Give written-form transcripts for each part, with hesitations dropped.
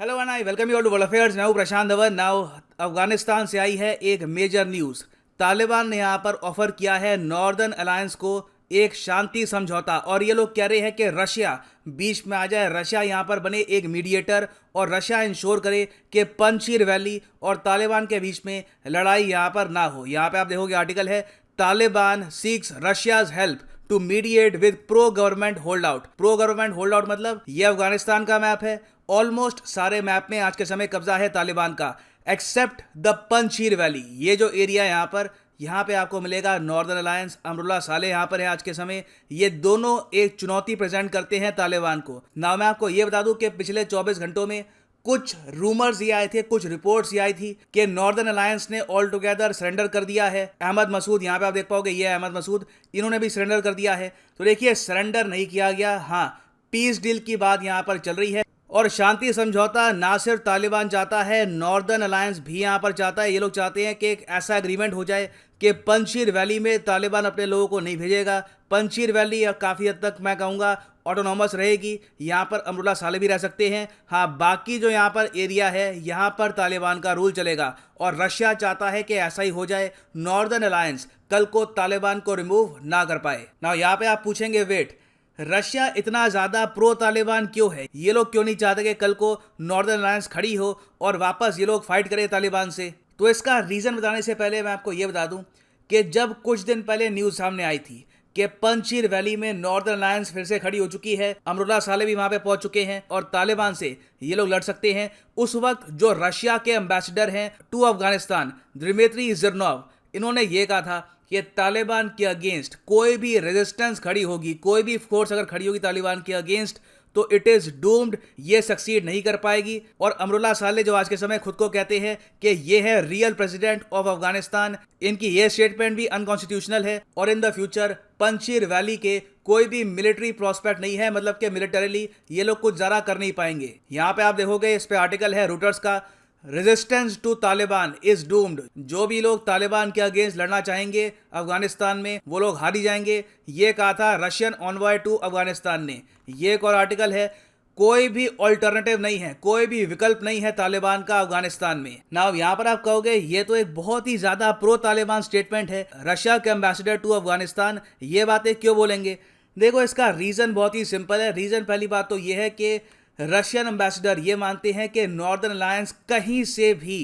Hello and I welcome you all to world affairs. Now Prashant Dhawan. Now Afghanistan से आई है एक मेजर न्यूज़। तालिबान ने यहाँ पर ऑफर किया है नॉर्दर्न अलायंस को एक शांति समझौता, और ये लोग कह रहे हैं कि रशिया बीच में आ जाए, रशिया यहाँ पर बने एक मीडिएटर और रशिया इंश्योर करे कि पंजशीर वैली और तालिबान के बीच में लड़ाई यहाँ पर ना हो। यहाँ पे आप देखोगे आर्टिकल है, Taliban seeks Russia's help to mediate with pro government hold out. Pro government hold out मतलब ये अफगानिस्तान का मैप है। ऑलमोस्ट सारे मैप में आज के समय कब्जा है तालिबान का, एक्सेप्ट द पंजशीर वैली। ये जो एरिया यहाँ पे आपको मिलेगा नॉर्दर्न अलायंस, अमरुल्ला साले यहाँ पर है आज के समय। ये दोनों एक चुनौती प्रेजेंट करते हैं तालिबान को। ना मैं आपको ये बता दूं कि पिछले 24 घंटों में कुछ रूमर्स ये आए थे, कुछ रिपोर्ट्स ये आई थी कि नॉर्दर्न अलायंस ने ऑल टुगेदर सरेंडर कर दिया है। अहमद मसूद, यहाँ पे आप देख पाओगे ये अहमद मसूद, इन्होंने भी सरेंडर कर दिया है। तो देखिए, सरेंडर नहीं किया गया, हाँ पीस डील की बात यहाँ पर चल रही है। और शांति समझौता ना सिर्फ तालिबान चाहता है, नॉर्दर्न अलायंस भी यहाँ पर चाहता है। ये लोग चाहते हैं कि एक ऐसा एग्रीमेंट हो जाए कि पंजशीर वैली में तालिबान अपने लोगों को नहीं भेजेगा। पंजशीर वैली काफ़ी हद तक मैं कहूँगा ऑटोनॉमस रहेगी, यहाँ पर अमरुल्ला साले भी रह सकते हैं। हाँ, बाकी जो यहाँ पर एरिया है यहाँ पर तालिबान का रूल चलेगा, और रशिया चाहता है कि ऐसा ही हो जाए, नॉर्दर्न अलायंस कल को तालिबान को रिमूव ना कर पाए। ना यहाँ पे आप पूछेंगे, वेट, रशिया इतना ज़्यादा प्रो तालिबान क्यों है? ये लोग क्यों नहीं चाहते कि कल को नॉर्दर्न अलायंस खड़ी हो और वापस ये लोग फाइट करें तालिबान से? तो इसका रीज़न बताने से पहले मैं आपको ये बता दूं कि जब कुछ दिन पहले न्यूज़ सामने आई थी कि पंजशीर वैली में नॉर्दर्न अलायंस फिर से खड़ी हो चुकी है, अमरुल्ला साले भी वहां पे पहुंच चुके हैं और तालिबान से ये लोग लड़ सकते हैं, उस वक्त जो रशिया के एम्बेसडर हैं टू अफगानिस्तान, दिमित्री ज़िरनोव, इन्होंने ये कहा था कि तालिबान के अगेंस्ट कोई भी रेजिस्टेंस खड़ी होगी, कोई भी फोर्स अगर खड़ी होगी तालिबान के अगेंस्ट, तो इट इज डूम्ड, ये सक्सीड नहीं कर पाएगी। और अमरुल्ला साले जो आज के समय खुद को कहते हैं कि ये है रियल प्रेसिडेंट ऑफ अफगानिस्तान, इनकी ये स्टेटमेंट भी अनकॉन्स्टिट्यूशनल है। और in the future Panjshir valley के कोई भी मिलिट्री प्रोस्पेक्ट नहीं है, मतलब कि मिलिटरीली ये लोग कुछ ज़रा कर नहीं पाएंगे। यहाँ पे आप देखोगे, इस पे आर्टिकल है रूटर्स का, resistance to Taliban is doomed. जो भी लोग तालिबान के अगेंस्ट लड़ना चाहेंगे अफगानिस्तान में, वो लोग हार ही जाएंगे, ये कहा था रशियन ऑनवॉय टू अफगानिस्तान ने। ये एक और आर्टिकल है, कोई भी ऑल्टरनेटिव नहीं है, कोई भी विकल्प नहीं है तालिबान का अफगानिस्तान में। ना यहाँ पर आप कहोगे ये तो एक बहुत ही ज्यादा प्रो तालिबान स्टेटमेंट है, रशिया के एम्बेसडर टू अफगानिस्तान ये बातें क्यों बोलेंगे? देखो, इसका रीजन बहुत ही सिंपल है। रीजन पहली बात तो ये है कि रशियन एम्बेसडर ये मानते हैं कि नॉर्दर्न अलायंस कहीं से भी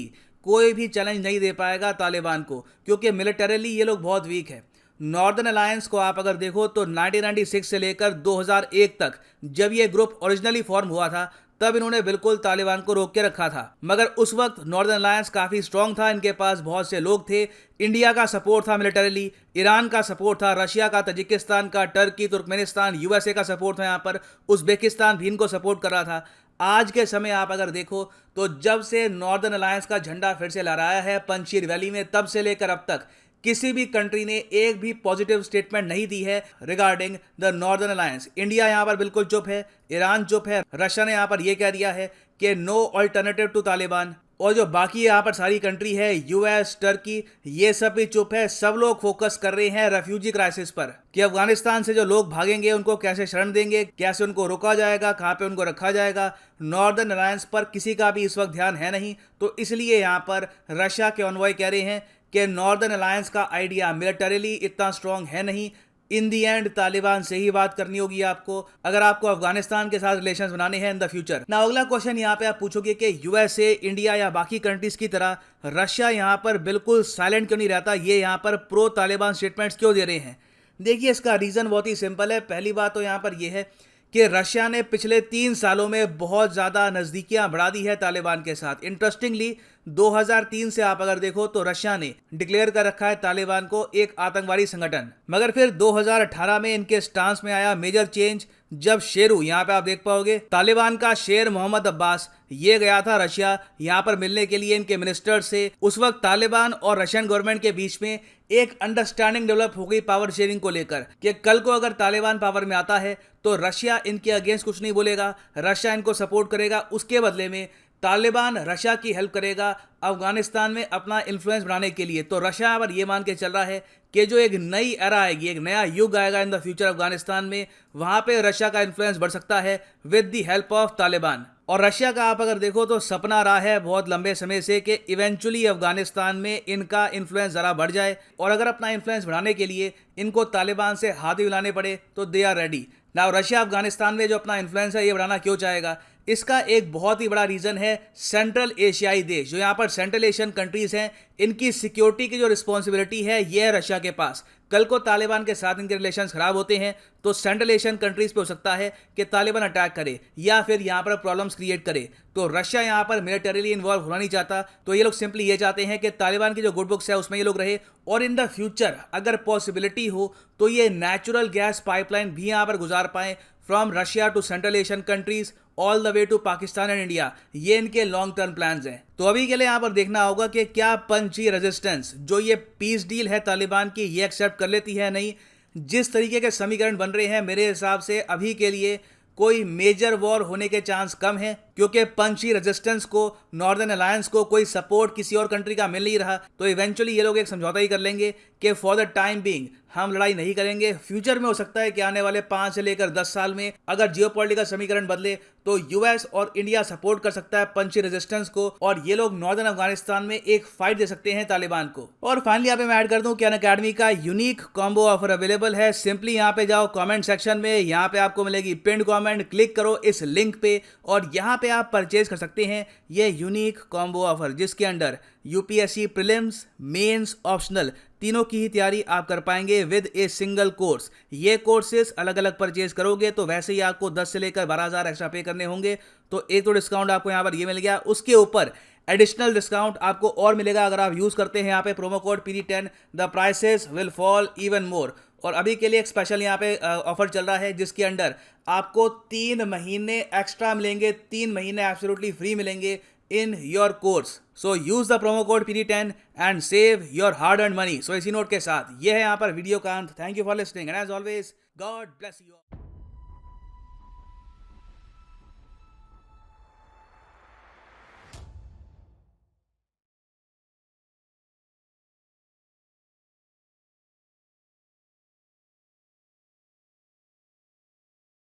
कोई भी चैलेंज नहीं दे पाएगा तालिबान को, क्योंकि मिलिटरीली ये लोग बहुत वीक है। नॉर्दर्न अलायंस को आप अगर देखो तो 1996 से लेकर 2001 तक जब ये ग्रुप ओरिजिनली फॉर्म हुआ था, तब इन्होंने बिल्कुल तालिबान को रोक के रखा था, मगर उस वक्त नॉर्दर्न अलायंस काफ़ी स्ट्रांग था, इनके पास बहुत से लोग थे, इंडिया का सपोर्ट था मिलिटरीली, ईरान का सपोर्ट था, रशिया का, तजिकिस्तान का, टर्की, तुर्कमेनिस्तान, यूएसए का सपोर्ट था, यहाँ पर उज्बेकिस्तान भी इनको सपोर्ट कर रहा था। आज के समय आप अगर देखो तो जब से नॉर्दर्न अलायंस का झंडा फिर से लहराया है पंजशीर वैली में, तब से लेकर अब तक किसी भी कंट्री ने एक भी पॉजिटिव स्टेटमेंट नहीं दी है regarding the northern alliance. India यहाँ पर बिल्कुल चुप है, ईरान चुप है, रशिया ने यहाँ पर यह कह दिया है कि नो अल्टरनेटिव टू तालिबान, और जो बाकी यहाँ पर सारी कंट्री है, यूएस, टर्की, ये सब भी चुप है। सब लोग फोकस कर रहे हैं रेफ्यूजी क्राइसिस पर कि अफगानिस्तान से जो लोग भागेंगे उनको कैसे शरण देंगे, कैसे उनको रोका जाएगा, कहाँ पे उनको रखा जाएगा। नॉर्दर्न अलायंस पर किसी का भी इस वक्त ध्यान है नहीं। तो इसलिए यहाँ पर रशिया के ऑनवॉय कह रहे हैं कि नॉर्दर्न अलायंस का आइडिया मिलिटरीली इतना स्ट्रांग है नहीं, इन दी एंड तालिबान से ही बात करनी होगी आपको, अगर आपको अफगानिस्तान के साथ रिलेशंस बनाने हैं इन द फ्यूचर। ना अगला क्वेश्चन यहाँ पे आप पूछोगे कि यूएसए, इंडिया या बाकी कंट्रीज की तरह रशिया यहाँ पर बिल्कुल साइलेंट क्यों नहीं रहता, ये यहाँ पर प्रो तालिबान स्टेटमेंट्स क्यों दे रहे हैं? देखिए, इसका रीज़न बहुत ही सिंपल है। पहली बात तो यहाँ पर यह है कि रशिया ने पिछले 3 सालों में बहुत ज़्यादा नज़दीकियां बढ़ा दी है तालिबान के साथ। इंटरेस्टिंगली 2003 से आप अगर देखो तो रशिया ने डिक्लेयर कर रखा है तालिबान को एक आतंकवादी संगठन, मगर फिर 2018 में इनके स्टांस में आया मेजर चेंज, जब शेरू, यहाँ पे आप देख पाओगे तालिबान का शेर मोहम्मद अब्बास, ये गया था रशिया यहाँ पर मिलने के लिए इनके मिनिस्टर से। उस वक्त तालिबान और रशियन गवर्नमेंट के बीच में एक अंडरस्टैंडिंग डेवलप हो गई पावर शेयरिंग को लेकर कि कल को अगर तालिबान पावर में आता है तो रशिया इनके अगेंस्ट कुछ नहीं बोलेगा, रशिया इनको सपोर्ट करेगा, उसके बदले में तालिबान रशिया की हेल्प करेगा अफगानिस्तान में अपना इन्फ्लुएंस बढ़ाने के लिए। तो रशिया पर ये मान के चल रहा है कि जो एक नई एरा आएगी, एक नया युग आएगा इन द फ्यूचर अफगानिस्तान में, वहाँ पे रशिया का इन्फ्लुएंस बढ़ सकता है with the help of Taliban. और रशिया का आप अगर देखो तो सपना रहा है बहुत लंबे समय से कि इवेंचुअली अफगानिस्तान में इनका इन्फ्लुएंस ज़रा बढ़ जाए, और अगर अपना इन्फ्लुएंस बढ़ाने के लिए इनको तालिबान से हाथ भी मिलाने पड़े तो they are ready. Now Russia Afghanistan में जो अपना इन्फ्लुएंस है ये बढ़ाना क्यों चाहेगा? इसका एक बहुत ही बड़ा रीज़न है सेंट्रल एशियाई देश, जो यहाँ पर सेंट्रल एशियन कंट्रीज़ हैं, इनकी सिक्योरिटी की जो रिस्पॉन्सिबिलिटी है ये है रशिया के पास। कल को तालिबान के साथ इनके रिलेशंस खराब होते हैं तो सेंट्रल एशियन कंट्रीज़ पे हो सकता है कि तालिबान अटैक करे या फिर यहाँ पर प्रॉब्लम्स क्रिएट करे। तो रशिया यहाँ पर मिलिटरीली इन्वॉल्व होना नहीं चाहता, तो ये लोग सिंपली ये चाहते हैं कि तालिबान की जो गुड बुक्स है उसमें ये लोग रहे, और इन द फ्यूचर अगर पॉसिबिलिटी हो तो ये नेचुरल गैस पाइपलाइन भी यहाँ पर गुजार पाएँ from Russia to central Asian countries all the way to Pakistan and India. ये इनके लॉन्ग टर्म प्लान्स हैं। तो अभी के लिए यहाँ पर देखना होगा कि क्या पंची रेजिस्टेंस जो ये पीस डील है तालिबान की ये एक्सेप्ट कर लेती है नहीं। जिस तरीके के समीकरण बन रहे हैं मेरे हिसाब से अभी के लिए कोई मेजर वॉर होने के चांस कम है, क्योंकि पंची रेजिस्टेंस को, नॉर्दर्न अलायंस को कोई सपोर्ट किसी और कंट्री का मिल नहीं रहा। तो इवेंचुअली ये लोग एक समझौता ही कर लेंगे कि फॉर द टाइम बीइंग हम लड़ाई नहीं करेंगे। फ्यूचर में हो सकता है कि आने वाले 5 से लेकर 10 साल में अगर जियोपॉलिटिकल समीकरण बदले तो यूएस और इंडिया सपोर्ट कर सकता है पंची रेजिस्टेंस को, और ये लोग नॉर्दर्न अफगानिस्तान में एक फाइट दे सकते हैं तालिबान को। और फाइनली यहाँ पे मैं ऐड कर दूं कि अनअकैडमी का यूनिक कॉम्बो ऑफर अवेलेबल है। सिंपली यहाँ पे जाओ कमेंट सेक्शन में, यहाँ पे आपको मिलेगी पिन्ड कमेंट, क्लिक करो इस लिंक पे और यहाँ पे आप परचेज कर सकते हैं ये यूनिक कॉम्बो ऑफर, जिसके under UPSC prelims, mains, optional तीनों की ही तैयारी आप कर पाएंगे विद ए सिंगल कोर्स। ये कोर्सेज अलग अलग परचेज करोगे तो वैसे ही आपको 10 से लेकर 12,000 एक्स्ट्रा पे करने होंगे। तो एक तो डिस्काउंट आपको यहाँ पर ये मिल गया, उसके ऊपर एडिशनल डिस्काउंट आपको और मिलेगा अगर आप यूज करते हैं यहाँ पे promo code PD10। The prices will fall even more. और अभी के लिए एक स्पेशल यहाँ पे ऑफर चल रहा है जिसके अंडर आपको 3 महीने एक्स्ट्रा मिलेंगे, 3 महीने एब्सोल्युटली फ्री मिलेंगे in your course. So use the promo code PD10 and save your hard earned money. So इसी नोट के साथ ये है यहाँ पर वीडियो का अंत। Thank you for listening and as always God bless you.